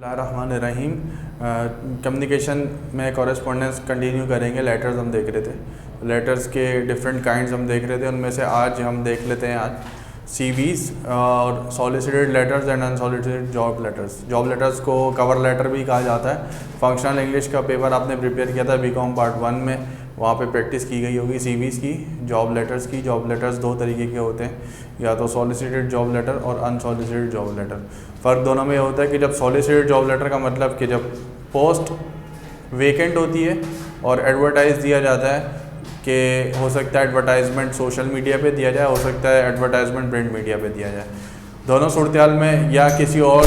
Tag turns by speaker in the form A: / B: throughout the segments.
A: रहीम। Communication में correspondence continue करेंगे। Letters हम देख रहे थे, लेटर्स के डिफरेंट काइंड्स हम देख रहे थे। उनमें से आज हम देख लेते हैं आज सीवीज़ और solicited letters and unsolicited job letters. Job letters को कवर लेटर भी कहा जाता है। फंक्शनल इंग्लिश का पेपर आपने प्रिपेयर किया था बीकॉम पार्ट 1 में, वहाँ पे प्रैक्टिस की गई होगी सीवीज़ की, जॉब लेटर्स की। जॉब लेटर्स दो तरीके के होते हैं, या तो सॉलिसिटेड जॉब लेटर और अनसॉलिसिटेड जॉब लेटर। फ़र्क दोनों में ये होता है कि जब सॉलिसिटेड जॉब लेटर का मतलब कि जब पोस्ट वेकेंट होती है और एडवर्टाइज़ दिया जाता है कि हो सकता है एडवर्टाइजमेंट सोशल मीडिया पे दिया जाए, हो सकता है एडवर्टाइजमेंट प्रिंट मीडिया पे दिया जाए। दोनों सूरत हाल में या किसी और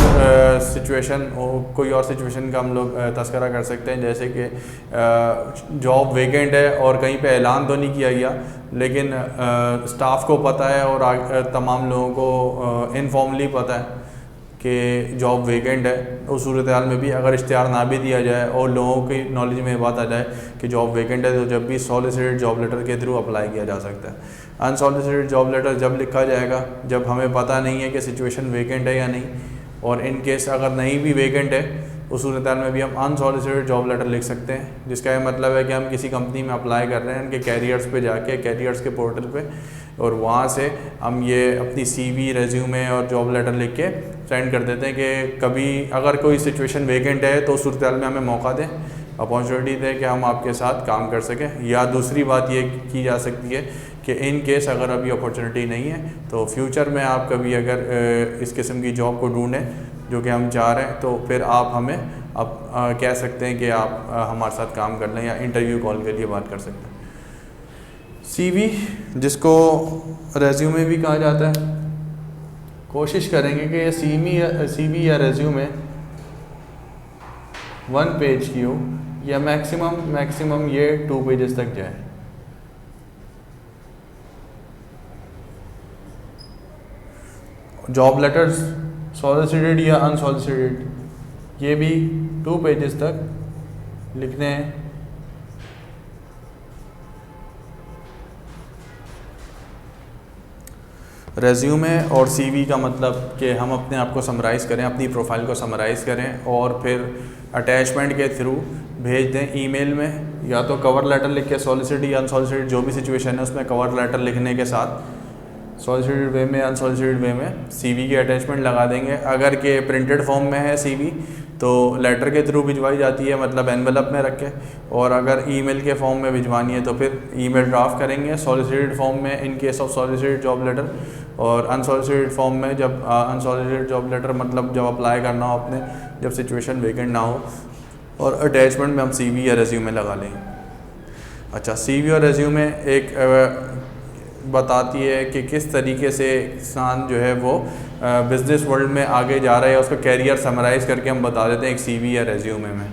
A: सिचुएशन कोई और सिचुएशन का हम लोग तस्करा कर सकते हैं, जैसे कि जॉब वेकेंट है और कहीं पे ऐलान तो नहीं किया गया, लेकिन स्टाफ को पता है और तमाम लोगों को इनफॉर्मली पता है कि जॉब वेकेंट है। उस सूरत हाल में भी अगर इश्तिहार ना भी दिया जाए और लोगों की नॉलेज में बात आ जाए कि जॉब वेकेंट है, तो जब भी सॉलिसिटेड जॉब लेटर के थ्रू अप्लाई किया जा सकता है। अनसॉलिसिटेड जॉब लेटर जब लिखा जाएगा जब हमें पता नहीं है कि सिचुएशन वेकेंट है या नहीं, और इन केस अगर नहीं भी वेकेंट है उस सूरत हाल में भी हम अनसॉलिसिटेड जॉब लेटर लिख सकते हैं, जिसका ये मतलब है कि हम किसी कंपनी में अप्लाई कर रहे हैं, उनके कैरियर्स पे जाके, कैरियर्स के पोर्टल पे, और वहाँ से हम ये अपनी सीवी, रेज्यूमे और जॉब लेटर लिख के सेंड कर देते हैं कि कभी अगर कोई सिचुएशन वेकेंट है तो उस सूरत हाल में हमें मौका दें, अपॉर्चुनिटी दें कि हम आपके साथ काम कर सकें। या दूसरी बात ये की जा सकती है कि इन केस अगर अभी अपॉर्चुनिटी नहीं है तो फ्यूचर में आप कभी अगर इस किस्म की जॉब को ढूंढें जो कि हम चाह रहे हैं, तो फिर आप हमें कह सकते हैं कि आप हमारे साथ काम कर लें, या इंटरव्यू कॉल के लिए बात कर सकते हैं। सीवी, जिसको रेज्यूमे भी कहा जाता है, कोशिश करेंगे कि सीवी या रेज्यूमे 1 पेज की हो, या मैक्सिमम ये 2 पेजेस तक जाए। जॉब लेटर्स सॉलिसिटेड या अनसॉलिसिटेड ये भी 2 पेजेस तक लिखने हैं। रेज्यूमे और सीवी का मतलब कि हम अपने आप को समराइज़ करें, अपनी प्रोफाइल को समराइज़ करें और फिर अटैचमेंट के थ्रू भेज दें ईमेल में, या तो कवर लेटर लिख के सॉलिसिटेड या अनसॉलिसिटेड जो भी सिचुएशन है उसमें कवर लेटर लिखने के साथ सॉलिसिटेड वे में, अनसॉलिसिटेड वे में सीवी की अटैचमेंट लगा देंगे। अगर के प्रिंटेड फॉर्म में है सीवी तो लेटर के थ्रू भिजवाई जाती है, मतलब एनवेलप में रख के, और अगर ईमेल के फॉर्म में भिजवानी है तो फिर ईमेल ड्राफ्ट करेंगे सॉलिसिटेड फॉर्म में in case of solicited job letter, और अनसॉलिसिटेड फॉर्म में जब अनसॉलिसिटेड जॉब लेटर मतलब जब अप्लाई करना हो अपने, जब सिचुएशन वेकेंट ना हो, और अटैचमेंट में हम सीवी या रेज्यूमे लगा लेंगे। अच्छा, सीवी और रेज्यूमे एक बताती है कि किस तरीके से इंसान जो है वो बिज़नेस वर्ल्ड में आगे जा रहा है, उसका कैरियर समराइज़ करके हम बता देते हैं एक सीवी या रेज्यूमे में।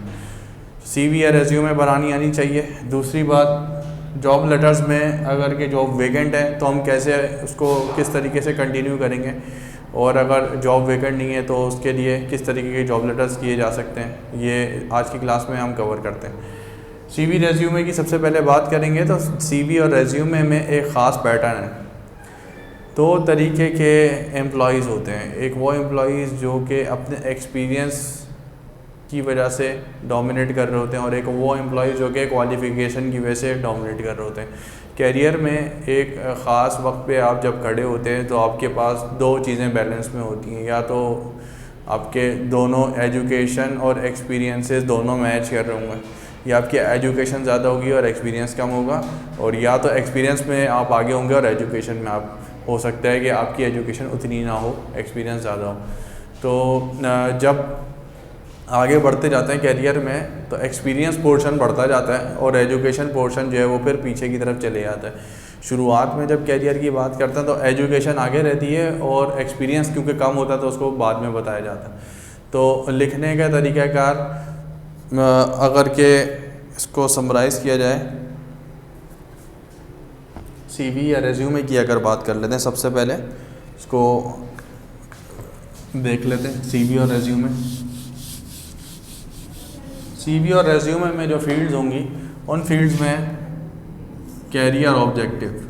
A: सीवी या रेज्यूमे बनानी आनी चाहिए। दूसरी बात, जॉब लेटर्स में अगर कि जॉब वेकेंट है तो हम कैसे उसको किस तरीके से कंटिन्यू करेंगे, और अगर जॉब वेकेंट नहीं है तो उसके लिए किस तरीके के जॉब लेटर्स किए जा सकते हैं, ये आज की क्लास में हम कवर करते हैं। सीवी रेज्यूमे की सबसे पहले बात करेंगे तो सीवी और रेज्यूमे में एक ख़ास पैटर्न है। 2 तरीके के एम्प्लॉइज़ होते हैं, एक वो एम्प्लॉइज़ जो कि अपने एक्सपीरियंस की वजह से डोमिनेट कर रहे होते हैं, और एक वो एम्प्लॉइज़ जो कि क्वालिफ़िकेशन की वजह से डोमिनेट कर रहे होते हैं। कैरियर में एक ख़ास वक्त पे आप जब खड़े होते हैं तो आपके पास 2 चीज़ें बैलेंस में होती हैं, या तो आपके दोनों एजुकेशन और एक्सपीरियंसेस दोनों मैच कर रहे होंगे, या आपकी एजुकेशन ज़्यादा होगी और एक्सपीरियंस कम होगा, और या तो एक्सपीरियंस में आप आगे होंगे और एजुकेशन में आप हो सकता है कि आपकी एजुकेशन उतनी ना हो, एक्सपीरियंस ज़्यादा हो। तो जब आगे बढ़ते जाते हैं कैरियर में तो एक्सपीरियंस पोर्शन बढ़ता जाता है और एजुकेशन पोर्शन जो है वो फिर पीछे की तरफ चले जाता है। शुरुआत में जब कैरियर की बात करते हैं तो एजुकेशन आगे रहती है और एक्सपीरियंस क्योंकि कम होता है तो उसको बाद में बताया जाता है। तो लिखने का तरीक़ाकार अगर के इसको समराइज़ किया जाए, सीवी या रेज्यूमे की अगर बात कर लेते हैं, सबसे पहले इसको देख लेते हैं। सीवी और रेज्यूमे, सीवी और रेज्यूमे में जो फील्ड्स होंगी उन फील्ड्स में कैरियर ऑब्जेक्टिव,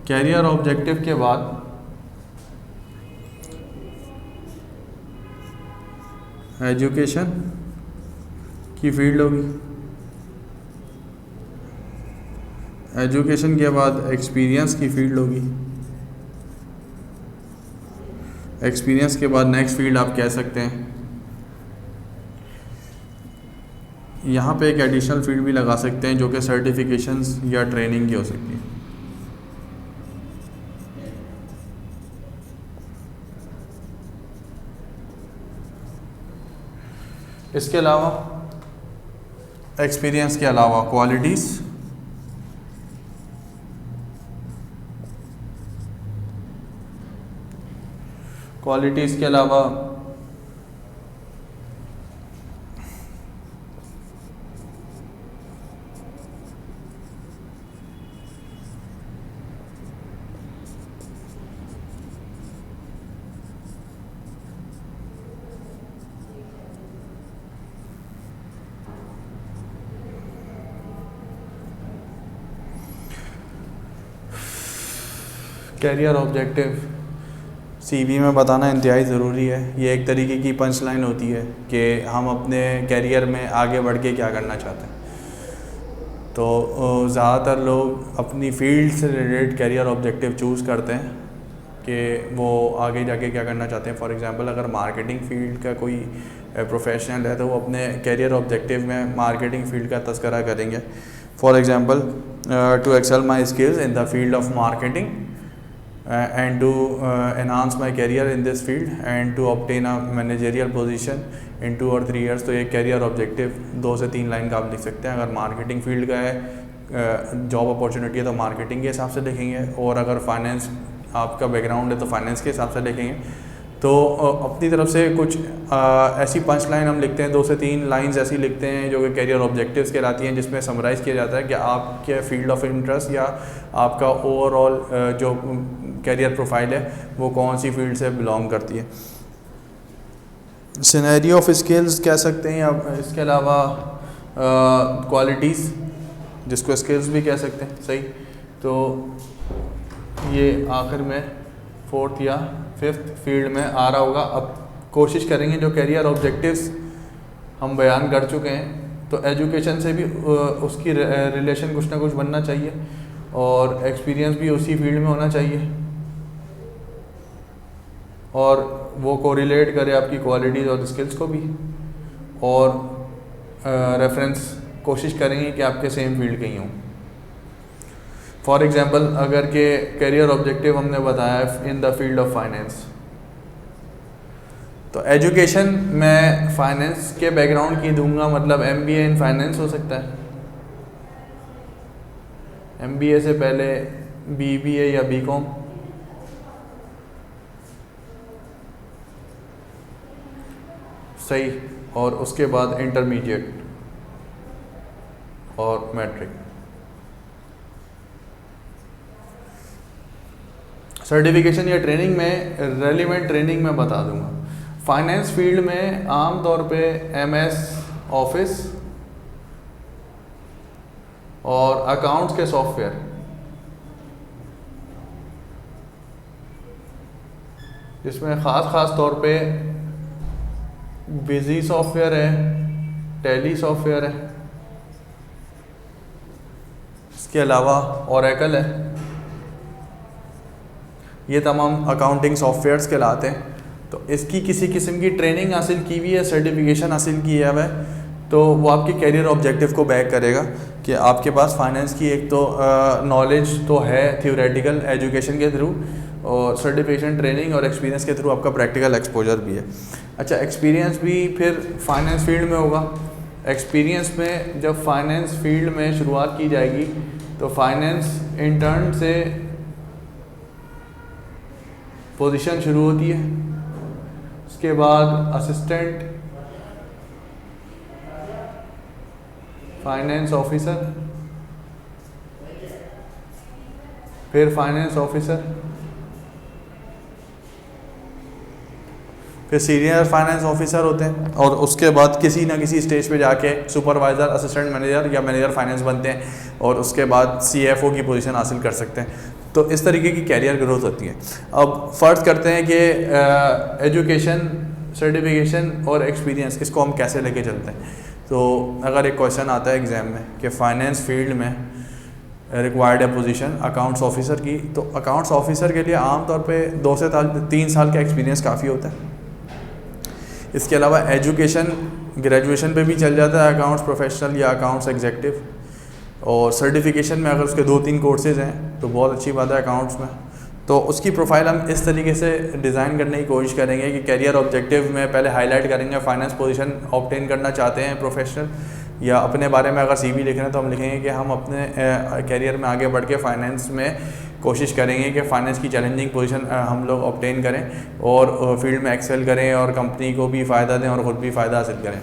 A: कैरियर ऑब्जेक्टिव के बाद एजुकेशन की फील्ड होगी, एजुकेशन के बाद एक्सपीरियंस की फील्ड होगी, एक्सपीरियंस के बाद नेक्स्ट फील्ड आप कह सकते हैं, यहाँ पे एक एडिशनल फील्ड भी लगा सकते हैं जो कि सर्टिफिकेशंस या ट्रेनिंग की हो सकती है। इसके अलावा एक्सपीरियंस के अलावा क्वालिटीज़, क्वालिटीज़ के अलावा कैरियर ऑब्जेक्टिव सीवी में बताना इंतहाई ज़रूरी है। ये एक तरीके की पंच लाइन होती है कि हम अपने कैरियर में आगे बढ़ के क्या करना चाहते हैं। तो ज़्यादातर लोग अपनी फील्ड से रिलेटेड कैरियर ऑब्जेक्टिव चूज़ करते हैं कि वो आगे जाके क्या करना चाहते हैं। फॉर एग्ज़ाम्पल, अगर मार्केटिंग फील्ड का कोई प्रोफेशनल है तो वो अपने कैरियर ऑब्जेक्टिव में मार्केटिंग फील्ड का तज़किरा करेंगे। For example, to excel my skills in the field of marketing and to enhance my career in this field and to obtain a managerial position in 2 or 3 years। तो ये career objective 2 से 3 line का आप लिख सकते हैं। अगर marketing field का है, जॉब अपॉर्चुनिटी है तो मार्केटिंग के हिसाब से लिखेंगे, और अगर फाइनेंस आपका बैकग्राउंड है तो फाइनेंस के हिसाब से लिखेंगे। तो अपनी तरफ से कुछ ऐसी 5 लाइन हम लिखते हैं, 2 से 3 लाइंस ऐसी लिखते हैं जो कि कैरियर ऑब्जेक्टिव्स कहलाती हैं, जिसमें समराइज़ किया जाता है कि आपके फील्ड ऑफ इंटरेस्ट या आपका ओवरऑल जो कैरियर प्रोफाइल है वो कौन सी फील्ड से बिलोंग करती है। सिनेरियो ऑफ स्किल्स कह सकते हैं, या इसके अलावा क्वालिटीज़ जिसको स्किल्स भी कह सकते हैं। सही, तो ये आखिर में 4th या 5th फील्ड में आ रहा होगा। अब कोशिश करेंगे जो कैरियर ऑब्जेक्टिव्स हम बयान कर चुके हैं, तो एजुकेशन से भी उसकी रिलेशन कुछ ना कुछ बनना चाहिए, और एक्सपीरियंस भी उसी फील्ड में होना चाहिए, और वो कोरिलेट करे आपकी क्वालिटीज़ और स्किल्स को भी, और रेफरेंस कोशिश करेंगे कि आपके सेम फील्ड के ही हों। फॉर एग्ज़ाम्पल, अगर के कैरियर ऑब्जेक्टिव हमने बताया है इन द फील्ड ऑफ फाइनेंस, तो एजुकेशन मैं फाइनेंस के बैकग्राउंड की दूंगा, मतलब MBA इन फाइनेंस हो सकता है। MBA से पहले BBA या BCom, सही, और उसके बाद इंटरमीडिएट और मैट्रिक। सर्टिफिकेशन या ट्रेनिंग में रेलिवेंट ट्रेनिंग में बता दूंगा। फाइनेंस फील्ड में आम तौर पे MS ऑफिस और अकाउंट्स के सॉफ्टवेयर, जिसमें ख़ास तौर पे बिजी सॉफ्टवेयर है, टैली सॉफ्टवेयर है, इसके अलावा ओरेकल है। ये तमाम अकाउंटिंग सॉफ्टवेयर्स कहलाते हैं। तो इसकी किसी किस्म की ट्रेनिंग हासिल की हुई है, सर्टिफिकेशन हासिल किया हुआ है, तो वो आपके कैरियर ऑब्जेक्टिव को बैक करेगा कि आपके पास फाइनेंस की एक तो नॉलेज तो है थ्योरेटिकल एजुकेशन के थ्रू, और सर्टिफिकेशन, ट्रेनिंग और एक्सपीरियंस के थ्रू आपका प्रैक्टिकल एक्सपोजर भी है। अच्छा, एक्सपीरियंस भी फिर फाइनेंस फील्ड में होगा। एक्सपीरियंस में जब फाइनेंस फील्ड में शुरुआत की जाएगी तो फाइनेंस इंटर्न से पोजीशन शुरू होती है, उसके बाद असिस्टेंट फाइनेंस ऑफिसर, फिर फाइनेंस ऑफिसर, फिर सीनियर फाइनेंस ऑफिसर होते हैं, और उसके बाद किसी ना किसी स्टेज पे जाके सुपरवाइज़र, असिस्टेंट मैनेजर या मैनेजर फाइनेंस बनते हैं, और उसके बाद CFO की पोजीशन हासिल कर सकते हैं। तो इस तरीके की कैरियर ग्रोथ होती है। अब फ़र्ज़ करते हैं कि एजुकेशन, सर्टिफिकेशन और एक्सपीरियंस, इसको हम कैसे लेके चलते हैं। तो अगर एक क्वेश्चन आता है एग्ज़ाम में कि फ़ाइनेंस फील्ड में रिक्वायर्ड है पोजीशन अकाउंट्स ऑफिसर की, तो अकाउंट्स ऑफिसर के लिए आमतौर पे 2 से 3 साल का एक्सपीरियंस काफ़ी होता है। इसके अलावा एजुकेशन ग्रेजुएशन पे भी चल जाता है अकाउंट्स प्रोफेशनल या अकाउंट्स एग्जीक्यूटिव, और सर्टिफिकेशन में अगर उसके 2-3 कोर्सेज़ हैं तो बहुत अच्छी बात है अकाउंट्स में। तो उसकी प्रोफाइल हम इस तरीके से डिज़ाइन करने की कोशिश करेंगे कि कैरियर ऑब्जेक्टिव में पहले हाईलाइट करेंगे फाइनेंस पोजीशन ऑब्टेन करना चाहते हैं प्रोफेशनल, या अपने बारे में अगर सीवी लिख रहे हैं तो हम लिखेंगे कि हम अपने कैरियर में आगे बढ़ के फ़ाइनेंस में कोशिश करेंगे कि फ़ाइनेंस की चैलेंजिंग पोजीशन हम लोग ऑब्टेन करें और फील्ड में एक्सेल करें और कंपनी को भी फ़ायदा दें और ख़ुद भी फ़ायदा हासिल करें।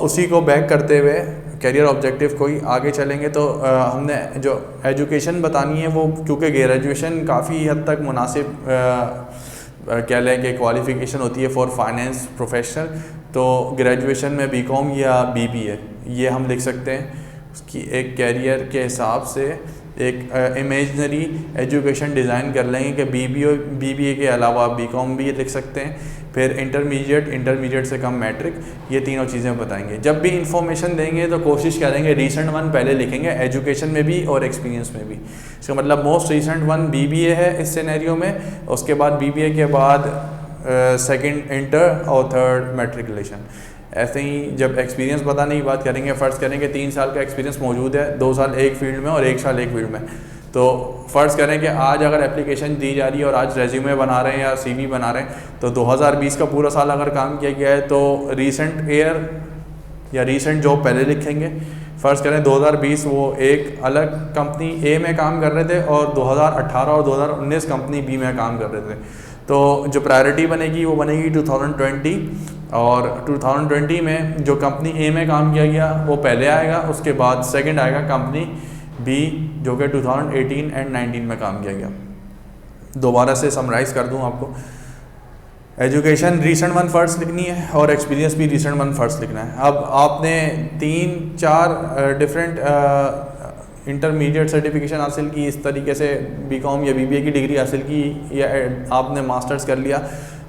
A: उसी को बैक करते हुए कैरियर ऑब्जेक्टिव को ही आगे चलेंगे। तो हमने जो एजुकेशन बतानी है वो, क्योंकि ग्रेजुएशन काफ़ी हद तक मुनासिब कह लें कि क्वालिफ़िकेशन होती है फॉर फाइनेंस प्रोफेशनल, तो ग्रेजुएशन में बीकॉम या बीबीए ये हम लिख सकते हैं। उसकी एक कैरियर के हिसाब से एक इमेजनरी एजुकेशन डिज़ाइन कर लेंगे कि बीबीए के अलावा बीकॉम भी लिख सकते हैं, फिर इंटरमीडिएट से कम मैट्रिक, ये तीनों चीज़ें बताएंगे। जब भी इंफॉर्मेशन देंगे तो कोशिश करेंगे रीसेंट वन पहले लिखेंगे, एजुकेशन में भी और एक्सपीरियंस में भी। इसका मतलब मोस्ट रीसेंट वन बीबीए है इस सिनेरियो में, उसके बाद बीबीए के बाद सेकंड इंटर और थर्ड मैट्रिकुलेशन। ऐसे ही जब एक्सपीरियंस बताने की बात करेंगे, फ़र्ज़ करें कि 3 साल का एक्सपीरियंस मौजूद है, 2 साल एक फील्ड में और 1 साल एक फील्ड में। तो फ़र्ज़ करें कि आज अगर एप्लीकेशन दी जा रही है और आज रेज्यूमे बना रहे हैं या सीवी बना रहे हैं, तो 2020 का पूरा साल अगर काम किया गया है तो रीसेंट ईयर या रीसेंट जॉब पहले लिखेंगे। फ़र्ज़ करें 2020 वो एक अलग कंपनी ए में काम कर रहे थे और 2018 और 2019 कंपनी बी में काम कर रहे थे। तो जो प्रायोरिटी बनेगी वो बनेगी 2020, और 2020 में जो कंपनी ए में काम किया गया वो पहले आएगा, उसके बाद सेकंड आएगा कंपनी बी जो कि 2018 एंड 19 में काम किया गया। दोबारा से समराइज़ कर दूं आपको, एजुकेशन रीसेंट वन फर्स्ट लिखनी है और एक्सपीरियंस भी रीसेंट वन फर्स्ट लिखना है। अब आपने 3-4 डिफरेंट इंटरमीडिएट सर्टिफिकेशन हासिल की, इस तरीके से बीकॉम या बीबीए की डिग्री हासिल की, या आपने मास्टर्स कर लिया,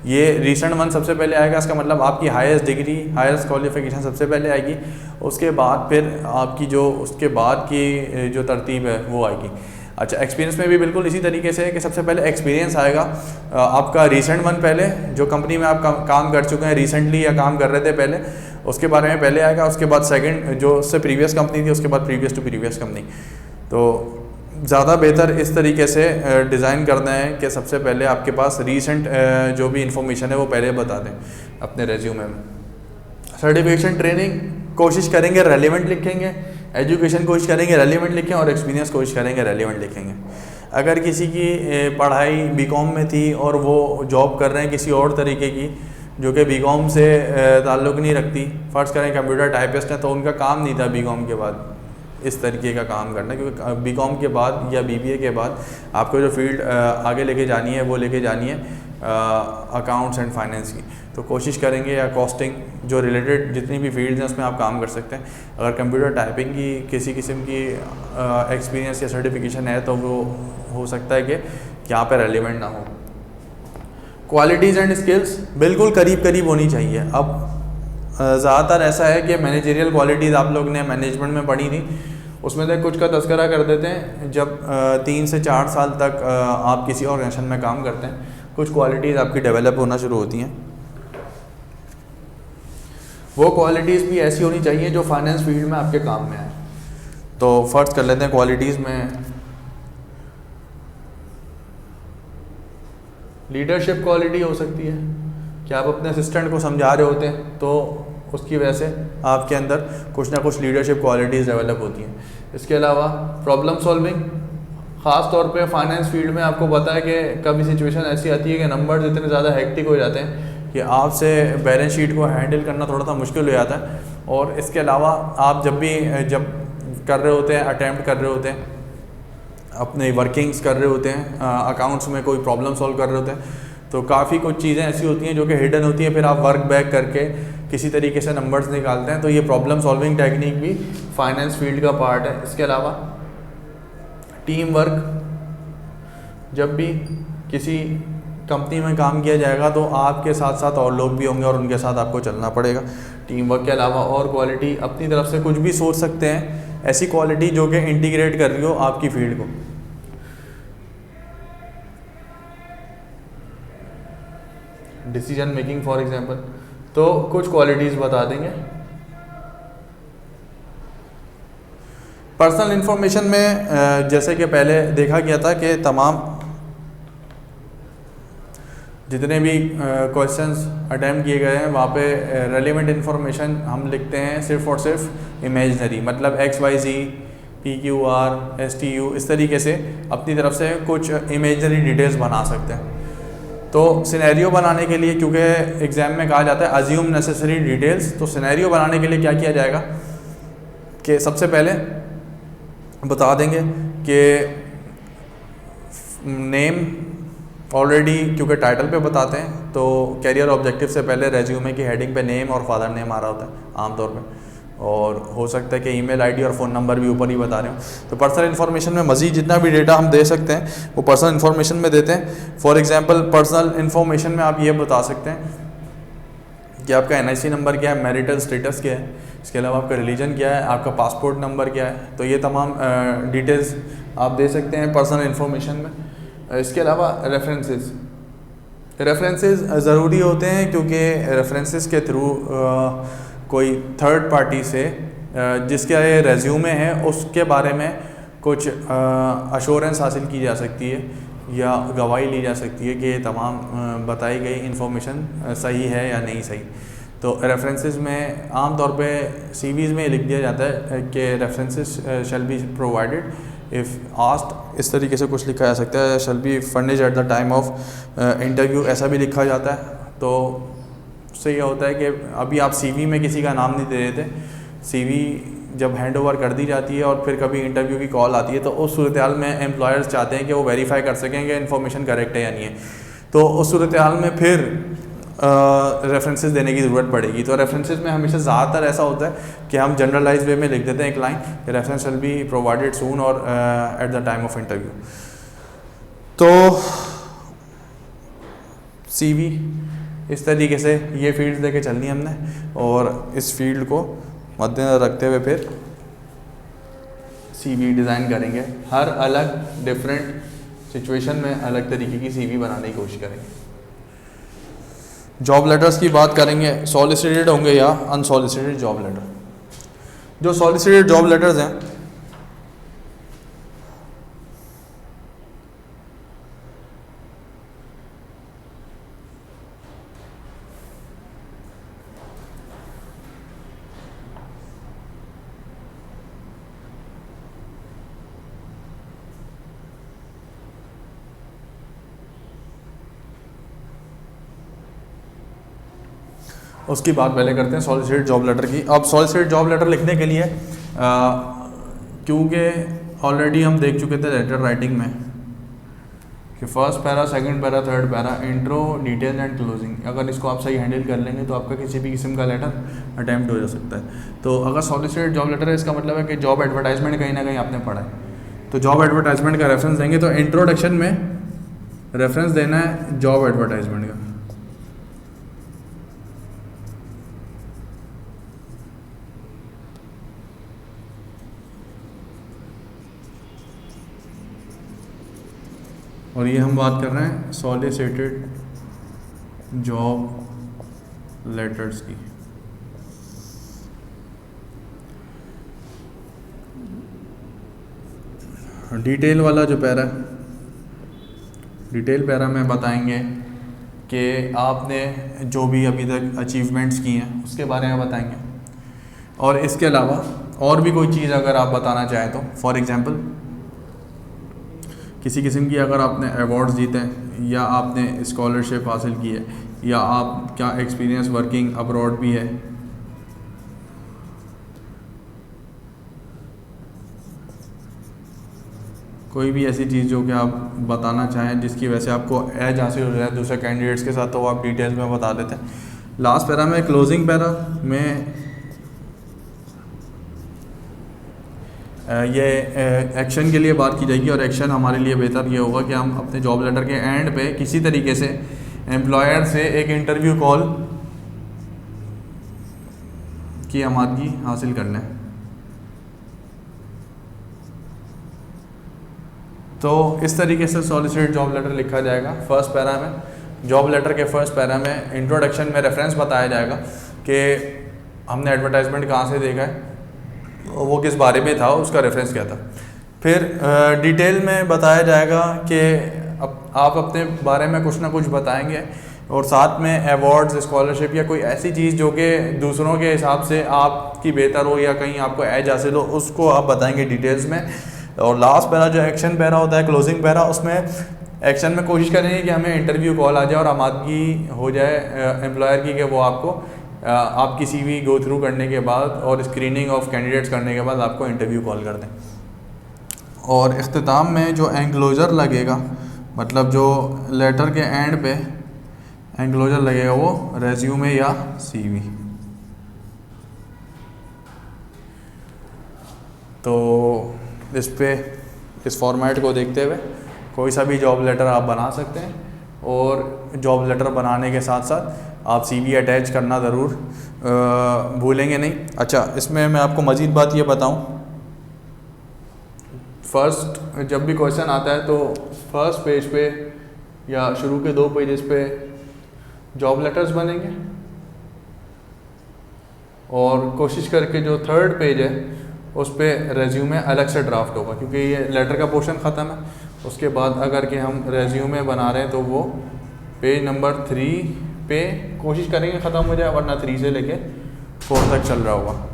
A: ये रीसेंट वन सबसे पहले आएगा। इसका मतलब आपकी हाईएस्ट डिग्री, हाईएस्ट क्वालिफिकेशन सबसे पहले आएगी, उसके बाद फिर आपकी जो उसके बाद की जो तरतीब है वो आएगी। अच्छा, एक्सपीरियंस में भी बिल्कुल इसी तरीके से है कि सबसे पहले एक्सपीरियंस आएगा आपका रीसेंट वन, पहले जो कंपनी में आप काम कर चुके हैं रिसेंटली या काम कर रहे थे पहले, उसके बारे में पहले आएगा। उसके बाद सेकंड जो उससे प्रीवियस कंपनी थी, उसके बाद प्रीवियस टू प्रीवियस कंपनी। तो ज़्यादा बेहतर इस तरीके से डिज़ाइन करना है कि सबसे पहले आपके पास रीसेंट जो भी इंफॉर्मेशन है वो पहले बता दें अपने रेज्यूमे में। सर्टिफिकेशन ट्रेनिंग कोशिश करेंगे रेलिवेंट लिखेंगे, एजुकेशन कोशिश करेंगे रेलिवेंट लिखें, और एक्सपीरियंस कोशिश करेंगे रेलिवेंट लिखेंगे। अगर किसी की पढ़ाई बीकॉम में थी और वो जॉब कर रहे हैं किसी और तरीके की जो कि बीकॉम से ताल्लुक़ नहीं रखती, फ़र्ज़ करें कंप्यूटर टाइपिस्ट हैं, तो उनका काम नहीं था बीकॉम के बाद इस तरीके का काम करना, क्योंकि बीकॉम के बाद या बीबीए के बाद आपको जो फील्ड आगे लेके जानी है वो लेके जानी है अकाउंट्स एंड फाइनेंस की। तो कोशिश करेंगे, या कॉस्टिंग, जो रिलेटेड जितनी भी फील्ड्स हैं उसमें आप काम कर सकते हैं। अगर कंप्यूटर टाइपिंग की किसी किस्म की एक्सपीरियंस या सर्टिफिकेशन है तो वो हो सकता है कि यहाँ पर रेलिवेंट ना हो। क्वालिटीज़ एंड स्किल्स बिल्कुल करीब करीब होनी चाहिए। अब ज़्यादातर ऐसा है कि मैनेजरियल क्वालिटीज़ आप लोग ने मैनेजमेंट में पढ़ी थी, उसमें से कुछ का तस्करा कर देते हैं। जब 3 से 4 साल तक आप किसी ऑर्गेनाइजेशन में काम करते हैं, कुछ क्वालिटीज़ आपकी डेवलप होना शुरू होती हैं। वो क्वालिटीज़ भी ऐसी होनी चाहिए जो फाइनेंस फील्ड में आपके काम में आए। तो फ़र्ज़ कर लेते हैं क्वालिटीज़ में लीडरशिप क्वालिटी हो सकती है कि आप अपने असिस्टेंट को समझा रहे होते हैं तो उसकी वजह से आपके अंदर कुछ ना कुछ लीडरशिप क्वालिटीज़ डेवलप होती हैं। इसके अलावा प्रॉब्लम सॉल्विंग, ख़ास तौर पे फाइनेंस फील्ड में आपको पता है कि कभी सिचुएशन ऐसी आती है कि नंबर्स इतने ज़्यादा हेक्टिक हो जाते हैं कि आपसे बैलेंस शीट को हैंडल करना थोड़ा सा मुश्किल हो जाता है। और इसके अलावा आप जब कर रहे होते हैं, अटैम्प्ट कर रहे होते हैं, अपने वर्किंग्स कर रहे होते हैं, अकाउंट्स में कोई प्रॉब्लम सॉल्व कर रहे होते हैं, तो काफ़ी कुछ चीज़ें ऐसी होती हैं जो कि हिडन होती हैं, फिर आप वर्क बैक करके किसी तरीके से नंबर्स निकालते हैं। तो ये प्रॉब्लम सॉल्विंग टेक्निक भी फाइनेंस फील्ड का पार्ट है। इसके अलावा टीम वर्क, जब भी किसी कंपनी में काम किया जाएगा तो आपके साथ साथ और लोग भी होंगे और उनके साथ आपको चलना पड़ेगा। टीम वर्क के अलावा और क्वालिटी अपनी तरफ से कुछ भी सोच सकते हैं, ऐसी क्वालिटी जो कि इंटीग्रेट कर रही हो आपकी फील्ड को। डिसीजन मेकिंग फॉर एग्जांपल, तो कुछ क्वालिटीज़ बता देंगे। पर्सनल इंफॉर्मेशन में जैसे कि पहले देखा गया था कि तमाम जितने भी क्वेश्चंस अटैम्प्ट किए गए हैं वहाँ पे रेलिवेंट इन्फॉर्मेशन हम लिखते हैं सिर्फ और सिर्फ इमेजनरी, मतलब XYZ PQR STU, इस तरीके से अपनी तरफ से कुछ इमेजनरी डिटेल्स बना सकते हैं। तो सिनेरियो बनाने के लिए, क्योंकि एग्ज़ाम में कहा जाता है अज्यूम नेसेसरी डिटेल्स, तो सिनेरियो बनाने के लिए क्या किया जाएगा कि सबसे पहले बता देंगे कि नेम ऑलरेडी, क्योंकि टाइटल पे बताते हैं तो कैरियर ऑब्जेक्टिव से पहले रेज्यूमे की हेडिंग पे नेम और फादर नेम आ रहा होता है आमतौर पे, और हो सकता है कि ईमेल आईडी और फ़ोन नंबर भी ऊपर ही बता रहे हो। तो पर्सनल इन्फॉर्मेशन में मज़ीद जितना भी डेटा हम दे सकते हैं वो पर्सनल इन्फॉर्मेशन में देते हैं। फॉर एग्जांपल पर्सनल इन्फॉर्मेशन में आप ये बता सकते हैं कि आपका NIC नंबर क्या है, मैरिटल स्टेटस क्या है, इसके अलावा आपका रिलीजन क्या है, आपका पासपोर्ट नंबर क्या है। तो ये तमाम डिटेल्स आप दे सकते हैं पर्सनल इन्फॉर्मेशन में। इसके अलावा रेफरेंसेस ज़रूरी होते हैं, क्योंकि रेफरेंसेस के थ्रू कोई थर्ड पार्टी से जिसका ये रेज्यूमे है उसके बारे में कुछ अश्योरेंस हासिल की जा सकती है या गवाही ली जा सकती है कि तमाम बताई गई इन्फॉर्मेशन सही है या नहीं सही। तो रेफरेंसेस में आम तौर पे CVs में लिख दिया जाता है कि references shall be provided if asked, इस तरीके से कुछ लिखा जा सकता है, shall be furnished eight the time of interview, ऐसा भी लिखा जाता है। तो उससे यह होता है कि अभी आप CV में किसी का नाम नहीं दे रहे थे, CV जब हैंड ओवर कर दी जाती है और फिर कभी इंटरव्यू की कॉल आती है तो उस सूरत हाल में एम्प्लॉयर्स चाहते हैं कि वो वेरीफाई कर सकें कि इन्फॉर्मेशन करेक्ट है या नहीं है। तो उस सूरत हाल में फिर रेफरेंसेस देने की ज़रूरत पड़ेगी। तो रेफरेंसेस में हमेशा ज़्यादातर ऐसा होता है कि हम जनरलाइज वे में लिख देते हैं एक line, reference will be provided soon और at the time of interview. तो CV इस तरीके से ये फील्ड लेके चलनी है हमने, और इस फील्ड को मद्देनजर रखते हुए फिर CV डिज़ाइन करेंगे। हर अलग डिफरेंट सिचुएशन में अलग तरीके की CV बनाने की कोशिश करेंगे। जॉब लेटर्स की बात करेंगे, सॉलिसिटेड होंगे या अनसॉलिसिटेड जॉब लेटर। जो सॉलिसिटेड जॉब लेटर्स हैं उसकी बात पहले करते हैं सॉलिसिटेड जॉब लेटर की। अब सॉलिसिटेड जॉब लेटर लिखने के लिए क्योंकि ऑलरेडी हम देख चुके थे लेटर राइटिंग में कि first para, second para, third para, intro, detail and closing, अगर इसको आप सही हैंडल कर लेंगे तो आपका किसी भी किस्म का लेटर अटैम्प्ट हो जा सकता है। तो अगर सॉलिसिटेड जॉब लेटर है, इसका मतलब है कि जॉब एडवर्टाइजमेंट कहीं ना कहीं आपने पढ़ा है, तो जॉब एडवर्टाइजमेंट का रेफरेंस देंगे। तो इंट्रोडक्शन में रेफरेंस देना है जॉब एडवर्टाइजमेंट का। और ये हम बात कर रहे हैं सॉलिसिटेड जॉब लेटर्स की। डिटेल वाला जो पैरा है, डिटेल पैरा में बताएंगे कि आपने जो भी अभी तक अचीवमेंट्स की हैं उसके बारे में बताएंगे, और इसके अलावा और भी कोई चीज़ अगर आप बताना चाहें तो फॉर एग्ज़ाम्पल किसी किस्म की अगर आपने अवार्ड्स जीते हैं या आपने स्कॉलरशिप हासिल की है या आप क्या एक्सपीरियंस वर्किंग अब्रॉड भी है, कोई भी ऐसी चीज़ जो कि आप बताना चाहें जिसकी वजह से आपको एज हासिल हो जाए दूसरे कैंडिडेट्स के साथ, तो वो आप डिटेल्स में बता देते हैं। लास्ट पैरा में क्लोजिंग पैरा में ये एक्शन के लिए बात की जाएगी, और एक्शन हमारे लिए बेहतर ये होगा कि हम अपने जॉब लेटर के एंड पे किसी तरीके से एम्प्लॉयर से एक इंटरव्यू कॉल की आमादगी हासिल कर लें। तो इस तरीके से सॉलिसिटेड जॉब लेटर लिखा जाएगा। फर्स्ट पैरा में, जॉब लेटर के फर्स्ट पैरा में इंट्रोडक्शन में रेफरेंस बताया जाएगा कि हमने एडवर्टाइजमेंट कहाँ से देखा है, वो किस बारे में था, उसका रेफरेंस क्या था। फिर डिटेल में बताया जाएगा कि आप अपने बारे में कुछ ना कुछ बताएंगे, और साथ में अवार्ड्स, स्कॉलरशिप या कोई ऐसी चीज़ जो कि दूसरों के हिसाब से आपकी बेहतर हो या कहीं आपको एज हासिल हो, उसको आप बताएंगे डिटेल्स में। और लास्ट पैरा जो एक्शन पैरा होता है, क्लोजिंग पैरा, उसमें एक्शन में कोशिश करेंगे कि हमें इंटरव्यू कॉल आ जाए और आमादगी हो जाए एम्प्लॉयर की कि वो आपको आपकी CV गो थ्रू करने के बाद और स्क्रीनिंग ऑफ कैंडिडेट्स करने के बाद आपको इंटरव्यू कॉल कर दें। और इख्तिताम में जो एंक्लोजर लगेगा, मतलब जो लेटर के एंड पे एंक्लोजर लगेगा, वो रेज्यूमे या CV। तो इस फॉर्मेट को देखते हुए कोई सा भी जॉब लेटर आप बना सकते हैं, और जॉब लेटर बनाने के साथ साथ आप CV अटैच करना ज़रूर भूलेंगे नहीं। अच्छा, इसमें मैं आपको मज़ीद बात ये बताऊं, फर्स्ट जब भी क्वेश्चन आता है तो फर्स्ट पेज पे या शुरू के 2 पेजेस पे जॉब लेटर्स बनेंगे, और कोशिश करके जो थर्ड पेज है उस पर रेज्यूमे अलग से ड्राफ्ट होगा, क्योंकि ये लेटर का पोर्शन ख़त्म है। उसके बाद अगर कि हम रेज्यूमे बना रहे हैं तो वो पेज नंबर 3 पे कोशिश करेंगे ख़त्म हो जाए, वरना 3 से लेके 4 तक चल रहा होगा।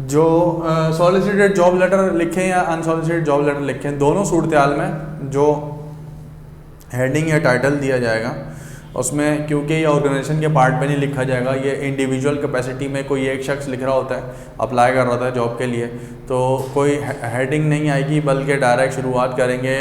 A: जो सॉलिसिटेड जॉब लेटर लिखें या अनसॉलिसिटेड जॉब लेटर लिखें, दोनों सूरत हाल में जो हेडिंग या टाइटल दिया जाएगा उसमें, क्योंकि ये ऑर्गेनाइजेशन के पार्ट में नहीं लिखा जाएगा, ये इंडिविजुअल कैपेसिटी में कोई एक शख्स लिख रहा होता है, अप्लाई कर रहा था जॉब के लिए, तो कोई हेडिंग नहीं आएगी, बल्कि डायरेक्ट शुरुआत करेंगे।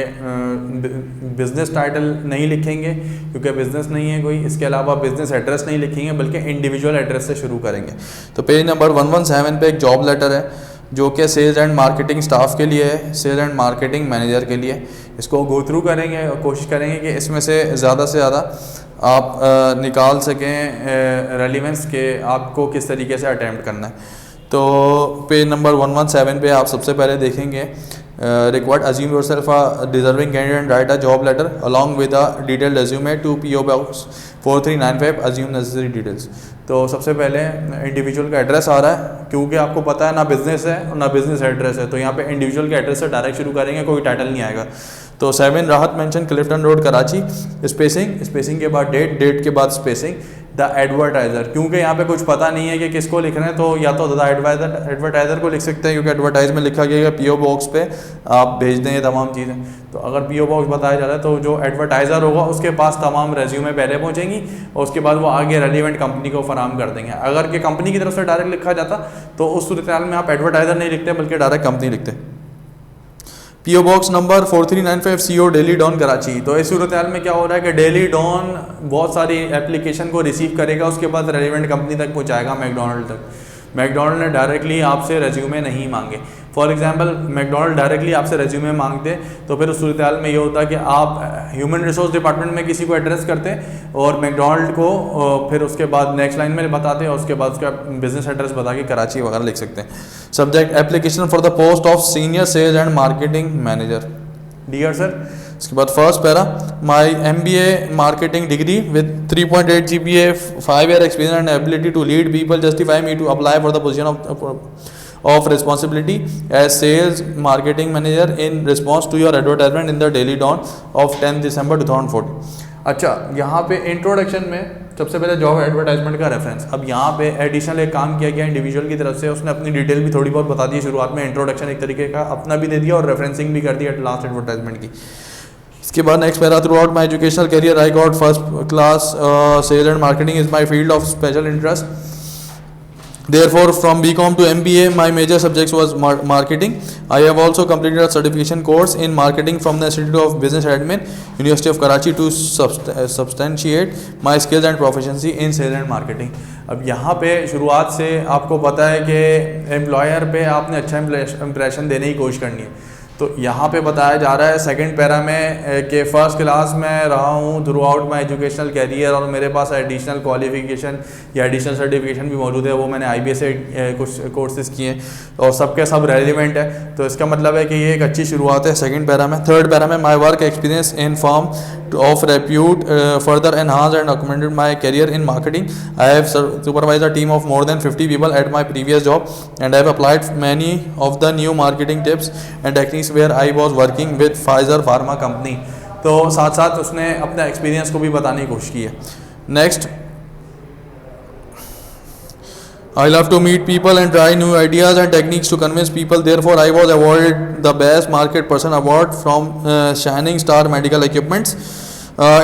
A: बिज़नेस टाइटल नहीं लिखेंगे क्योंकि बिज़नेस नहीं है कोई, इसके अलावा बिज़नेस एड्रेस नहीं लिखेंगे, बल्कि इंडिविजुअल एड्रेस से शुरू करेंगे। तो पेज नंबर 117 पे एक जॉब लेटर है जो कि सेल्स एंड मार्केटिंग स्टाफ के लिए है, सेल्स एंड मार्केटिंग मैनेजर के लिए। इसको गो थ्रू करेंगे और कोशिश करेंगे कि इसमें से ज़्यादा आप निकाल सकें रेलिवेंस के आपको किस तरीके से अटैम्प्ट करना है। तो पेज नंबर 117 पे आप सबसे पहले देखेंगे required assume yourself a deserving candidate write a job letter along with a detailed resume to PO Box 4395 assume necessary details. तो सबसे पहले इंडिविजुअल का एड्रेस आ रहा है, क्योंकि आपको पता है ना बिज़नेस है और ना बिज़नेस एड्रेस है, तो यहाँ पे इंडिविजुअल के एड्रेस से डायरेक्ट शुरू करेंगे, कोई टाइटल नहीं आएगा। तो 7 राहत mention Clifton road Karachi, spacing के बाद डेट के बाद स्पेसिंग द एडवर्टाइज़र, क्योंकि यहाँ पे कुछ पता नहीं है कि किसको लिख रहे हैं, तो या तो द एडवर्टाइज़र को लिख सकते हैं, क्योंकि एडवर्टाइज में लिखा गया है PO Box पे आप भेज दें ये तमाम चीज़ें। तो अगर PO Box बताया जा रहा है तो जो एडवर्टाइज़र होगा उसके पास तमाम रेज्यूमे पहले पहुँचेंगी, और उसके बाद वो आगे रेलिवेंट कंपनी को फराहम कर देंगे। अगर कि कंपनी की तरफ से डायरेक्ट लिखा जाता तो उस सूरत हाल में आप एडवर्टाइज़र नहीं लिखते बल्कि डायरेक्ट कंपनी लिखते। PO Box number 4395 CO daily Dawn Karachi. तो इस सूरत हाल में क्या हो रहा है कि डेली डॉन बहुत सारी एप्लीकेशन को रिसीव करेगा, उसके बाद रेलिवेंट कंपनी तक पहुंचाएगा, मैकडोनल्ड तक। मैकडोनल्ड ने डायरेक्टली आपसे रेज्यूमे नहीं मांगे। फॉर एग्जांपल मैकडोनल्ड डायरेक्टली आपसे रेज्यूमे मांगते तो फिर उस सूरत हाल में ये होता कि आप ह्यूमन रिसोर्स डिपार्टमेंट में किसी को एड्रेस करते और मैकडोनल्ड को फिर उसके बाद नेक्स्ट लाइन में बताते और उसके बाद उसका बिजनेस एड्रेस बता के कराची वगैरह लिख सकते हैं। Subject application for the post of senior sales and marketing manager. Dear sir, इसके बाद first para, my MBA marketing degree with 3.8 GPA 5 year experience and ability to lead people justify me to apply for the position of responsibility as sales marketing manager in response to your advertisement in the Daily Dawn of 10 December 2014। अच्छा, यहाँ पे introduction में सबसे पहले job advertisement का reference. अब यहाँ पे एडिशनल एक काम किया गया इंडिविजुअल की तरफ से, उसने अपनी डिटेल भी थोड़ी बहुत बता दी शुरुआत में, इंट्रोडक्शन एक तरीके का अपना भी दे दिया और रेफरेंसिंग भी कर दिया लास्ट एडवर्टाइजमेंट की। इसके बाद next para, throughout my educational career I got first class sale and marketing is my field of special interest.
B: Therefore, from BCom to MBA, my major subjects was marketing. I have also completed a certification course in marketing from the Institute of Business Admin, University of Karachi, to substantiate my skills and proficiency in sales and marketing.
A: अब यहाँ पे शुरुआत से आपको पता है कि employer पे आपने अच्छा इम्प्रेशन देने की कोशिश करनी है, तो यहाँ पे बताया जा रहा है सेकंड पैरा में कि फ़र्स्ट क्लास में रहा हूँ throughout my educational career और मेरे पास एडिशनल क्वालिफिकेशन या एडिशनल सर्टिफिकेशन भी मौजूद है, वो मैंने IBA से कुछ कोर्सेज किए और सबके सब रेलिवेंट है, तो इसका मतलब है कि ये एक अच्छी शुरुआत है सेकंड पैरा में। थर्ड पैरा में my work experience in firm of repute further enhanced and augmented my career in marketing. I have supervised a team of more than 50 people at my previous job, and I have applied many of the new marketing tips and techniques where I was working with Pfizer Pharma company. तो साथ साथ उसने अपने experience को भी बताने की कोशिश की है।
B: Next, I love to meet people and try new ideas and techniques to convince people. Therefore, I was awarded the Best Market Person Award from Shining Star Medical Equipments.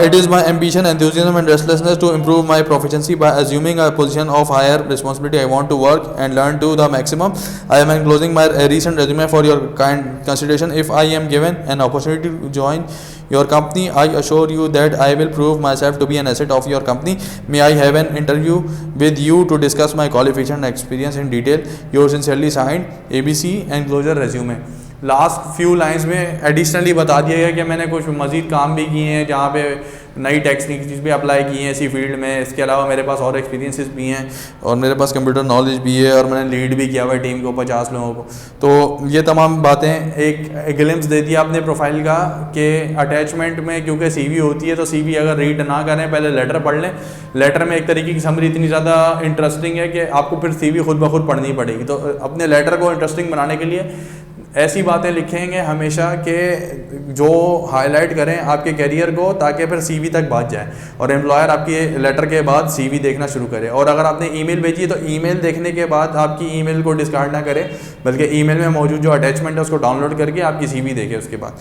B: It is my ambition, enthusiasm and restlessness to improve my proficiency by assuming a position of higher responsibility. I want to work and learn to the maximum. I am enclosing my recent resume for your kind consideration. If I am given an opportunity to join your company, I assure you that I will prove myself to be an asset of your company. May I have an interview with you to discuss my qualification and experience in detail. Yours sincerely signed, ABC
A: enclosure resume. Last few lines में additionally बता दिया गया कि मैंने कुछ मज़ीद काम भी किए हैं जहाँ पे नई टेक्निक्स भी अप्लाई की हैं इसी फील्ड में। इसके अलावा मेरे पास और एक्सपीरियंसेस भी हैं
B: और मेरे पास कंप्यूटर नॉलेज भी है और मैंने
A: लीड भी किया हुआ है टीम को 50 लोगों को। तो ये तमाम बातें एक ग्लिम्स दे दिया आपने प्रोफाइल का कि अटैचमेंट में क्योंकि CV होती है तो CV अगर रीड ना करें पहले लेटर पढ़ लें। लेटर में एक तरीके की समरी इतनी ज़्यादा इंटरेस्टिंग है कि आपको फिर CV खुद ब खुद पढ़नी पड़ेगी। तो अपने लेटर को इंटरेस्टिंग बनाने के लिए ऐसी बातें लिखेंगे हमेशा कि जो हाईलाइट करें आपके करियर को, ताकि फिर CV तक बात जाए और एम्प्लॉयर आपकी लेटर के बाद CV देखना शुरू करे। और अगर आपने ईमेल भेजी है तो ईमेल देखने के बाद आपकी ईमेल को डिस्कार्ड ना करें, बल्कि ईमेल में मौजूद जो अटैचमेंट है उसको डाउनलोड करके आपकी CV देखें। उसके बाद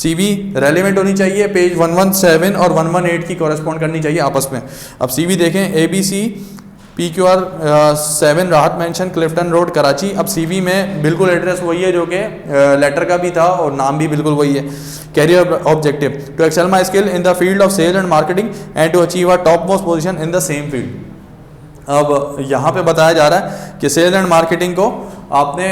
A: CV रेलिवेंट होनी चाहिए, पेज 117 और 118 की कॉरेस्पॉन्ड करनी चाहिए आपस में। अब CV देखें, ABC PQR 7 राहत मेंशन क्लिफ्टन रोड कराची। अब CV में बिल्कुल एड्रेस वही है जो कि लेटर का भी था और नाम भी बिल्कुल वही है। Career objective to excel my skill in the field of sales and marketing and to achieve a top most position in the same field. अब यहाँ पे बताया जा रहा है कि सेल्स एंड मार्केटिंग को आपने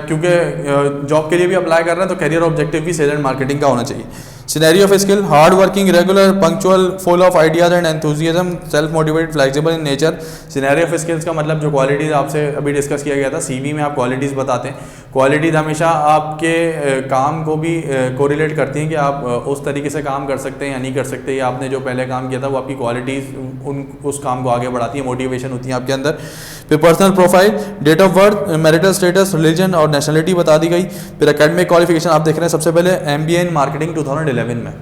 A: क्योंकि जॉब के लिए भी अप्लाई कर रहे हैं तो कैरियर ऑब्जेक्टिव भी सेल्स एंड मार्केटिंग का होना चाहिए। Scenario of skill: hard working, regular, punctual, full of ideas and enthusiasm, self motivated, flexible in nature. Scenario of skills का मतलब जो क्वालिटीज़ आपसे अभी डिस्कस किया गया था, CV में आप क्वालिटीज़ बताते हैं। क्वालिटीज़ हमेशा आपके काम को भी कोरिलेट करती हैं कि आप उस तरीके से काम कर सकते हैं या नहीं कर सकते, या आपने जो पहले काम किया था वो आपकी क्वालिटीज़ उस काम को आगे बढ़ाती है, मोटिवेशन होती है आपके अंदर।
B: फिर personal profile, date of birth, marital status, religion और नेशनलिटी बता दी गई। फिर एकेडमिक क्वालिफिकेशन आप देख रहे हैं सबसे पहले MBA इन मार्केटिंग 2011 में।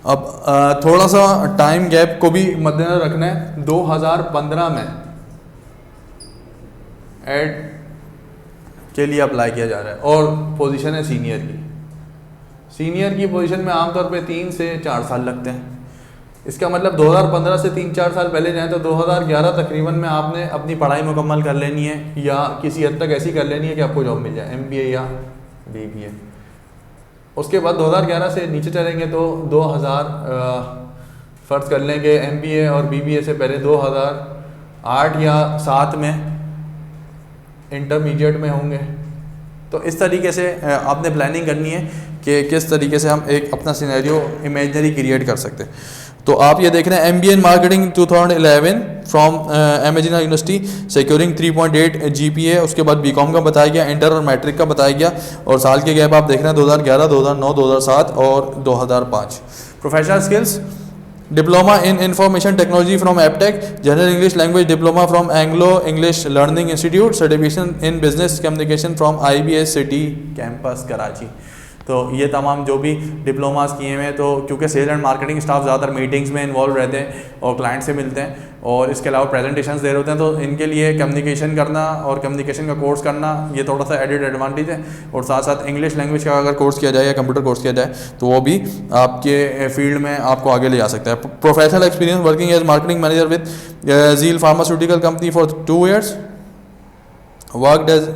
A: अब थोड़ा सा टाइम गैप को भी मद्देनजर रखना है। 2015 में एड के लिए अप्लाई किया जा रहा है और पोजीशन है सीनियर की। सीनियर की पोजीशन में आमतौर पे 3 से 4 साल लगते हैं। इसका मतलब 2015 से 3-4 साल पहले जाएं तो 2011 तकरीबन में आपने अपनी पढ़ाई मुकम्मल कर लेनी है या किसी हद तक ऐसी कर लेनी है कि आपको जॉब मिल जाए, MBA या BBA। उसके बाद 2011 से नीचे चलेंगे तो 2000 फ़र्ज़ कर लें कि MBA और BBA से पहले 2008 या 7 में इंटरमीडिएट में होंगे। तो इस तरीके से आपने प्लानिंग करनी है कि किस तरीके से हम एक अपना सिनेरियो इमेजिनरी क्रिएट कर सकते हैं।
B: तो आप ये देख रहे हैं MBA in marketing 2011 from Emagina University, securing 3.8 GPA। उसके बाद BCom का बताया गया, इंटर और मैट्रिक का बताया गया, और साल के गैप आप देख रहे हैं 2011, 2009, 2007 और 2005।
A: Professional skills:
B: diploma in information technology from Aptech, general English language diploma from Anglo English learning institute, certification in business communication from IBS city
A: campus Karachi. तो ये तमाम जो भी डिप्लोमास किए हुए हैं, तो क्योंकि सेल एंड मार्केटिंग स्टाफ ज़्यादातर मीटिंग्स में इन्वॉल्व रहते हैं और क्लाइंट से मिलते हैं और इसके अलावा प्रेजेंटेशंस दे रहे होते हैं, तो इनके लिए कम्युनिकेशन करना और कम्युनिकेशन का कोर्स करना ये थोड़ा सा एडेड एडवांटेज है। और साथ साथ इंग्लिश लैंग्वेज का अगर कोर्स किया जाए या कंप्यूटर कोर्स किया जाए तो वो भी आपके फील्ड में आपको आगे ले जा सकता है। Professional experience working as marketing manager with Zeal pharmaceutical company for 2 years, worked as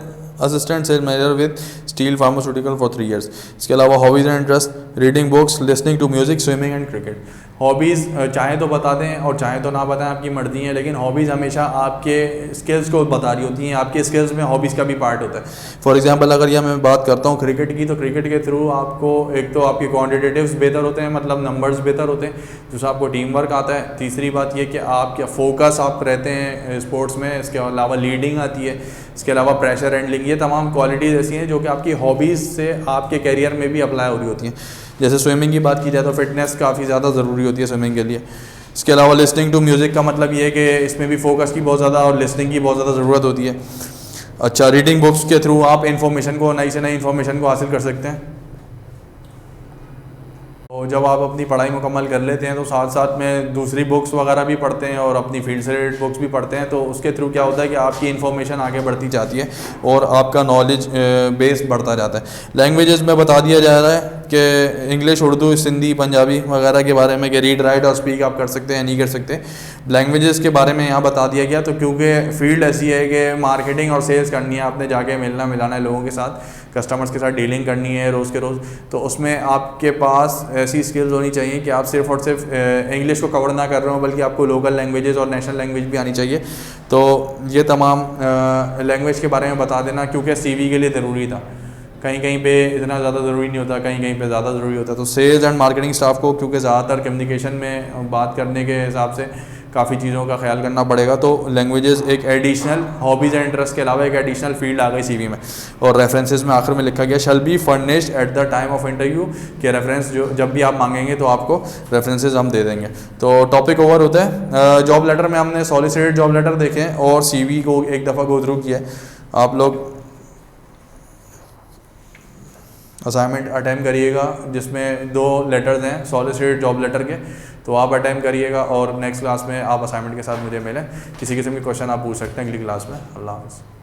A: assistant sales manager with Steel pharmaceutical for 3 years। इसके अलावा hobbies and interest, reading books, listening to music, swimming and cricket. Hobbies चाहे तो बता दें और चाहे तो ना बताएं, आपकी मर्जी है, लेकिन हॉबीज़ हमेशा आपके स्किल्स को बता रही होती हैं। आपके स्किल्स में हॉबीज़ का भी पार्ट होता है। फॉर एग्जांपल अगर यह मैं बात करता हूँ क्रिकेट की, तो क्रिकेट के थ्रू आपको एक तो आपके क्वान्टिटेटिव्स बेहतर होते हैं, मतलब नंबर्स बेहतर होते हैं, दूसरा आपको टीम वर्क आता है, तीसरी बात ये कि आपका फोकस आप रहते हैं स्पोर्ट्स में, इसके अलावा लीडिंग आती है, इसके अलावा प्रेशर हैंडलिंग, ये तमाम क्वालिटीज़ ऐसी हैं जो कि आपकी हॉबीज़ से आपके कैरियर में भी अप्लाई हो रही होती हैं। जैसे स्विमिंग की बात की जाए तो फिटनेस काफ़ी ज़्यादा ज़रूरी होती है स्विमिंग के लिए। इसके अलावा लिसनिंग टू म्यूज़िक का मतलब ये है कि इसमें भी फोकस की बहुत ज़्यादा और लिसनिंग की बहुत ज़्यादा ज़रूरत होती है। अच्छा, रीडिंग बुक्स के थ्रू आप इन्फॉर्मेशन को, नई से नई इन्फॉर्मेशन को हासिल कर सकते हैं। और जब आप अपनी पढ़ाई मुकम्मल कर लेते हैं तो साथ साथ में दूसरी बुक्स वगैरह भी पढ़ते हैं और अपनी फील्ड से रिलेटेड बुक्स भी पढ़ते हैं, तो उसके थ्रू क्या होता है कि आपकी इन्फॉर्मेशन आगे बढ़ती जाती है और आपका नॉलेज बेस बढ़ता जाता है। लैंग्वेजेस में बता दिया जा रहा है कि इंग्लिश, उर्दू, सिंधी, पंजाबी वगैरह के बारे में कि रीड, राइट और स्पीक आप कर सकते हैं, नहीं कर सकते। लैंग्वेजेस के बारे में यहाँ बता दिया गया, तो क्योंकि फील्ड ऐसी है कि मार्केटिंग और सेल्स करनी है, आपने जाके मिलना मिलाना है लोगों के साथ, कस्टमर्स के साथ डीलिंग करनी है रोज़ के रोज़, तो उसमें आपके पास ऐसी स्किल्स होनी चाहिए कि आप सिर्फ और सिर्फ इंग्लिश को कवर ना कर रहे हो, बल्कि आपको लोकल लैंग्वेजेस और नेशनल लैंग्वेज भी आनी चाहिए। तो ये तमाम लैंग्वेज के बारे में बता देना, क्योंकि CV के लिए ज़रूरी था। कहीं कहीं पे इतना ज़्यादा ज़रूरी नहीं होता, कहीं कहीं पे ज़्यादा ज़रूरी होता है। तो सेल्स एंड मार्केटिंग स्टाफ को क्योंकि ज़्यादातर कम्युनिकेशन में बात करने के हिसाब से काफ़ी चीज़ों का ख्याल करना पड़ेगा, तो लैंग्वेजेस एक एडिशनल, हॉबीज़ एंड इंटरेस्ट के अलावा एक एडिशनल फील्ड आ गई CV में। और रेफरेंसेस में आखिर में लिखा गया shall be furnished eight the time of interview, कि रेफरेंस जो जब भी आप मांगेंगे तो आपको रेफरेंसेस हम दे देंगे। तो टॉपिक ओवर होता है। जॉब लेटर में हमने सॉलिसिटेड जॉब लेटर देखे हैं और CV को एक दफ़ा गो थ्रू किया है। आप लोग असाइनमेंट अटैम्प्ट करिएगा जिसमें 2 लेटर्स हैं सॉलिसिटेड जॉब लेटर के, तो आप अटैम्प्ट करिएगा और नेक्स्ट क्लास में आप असाइनमेंट के साथ मुझे मिलें। किसी किस्म के क्वेश्चन आप पूछ सकते हैं अगली क्लास में। अल्लाह हाफ़िज़।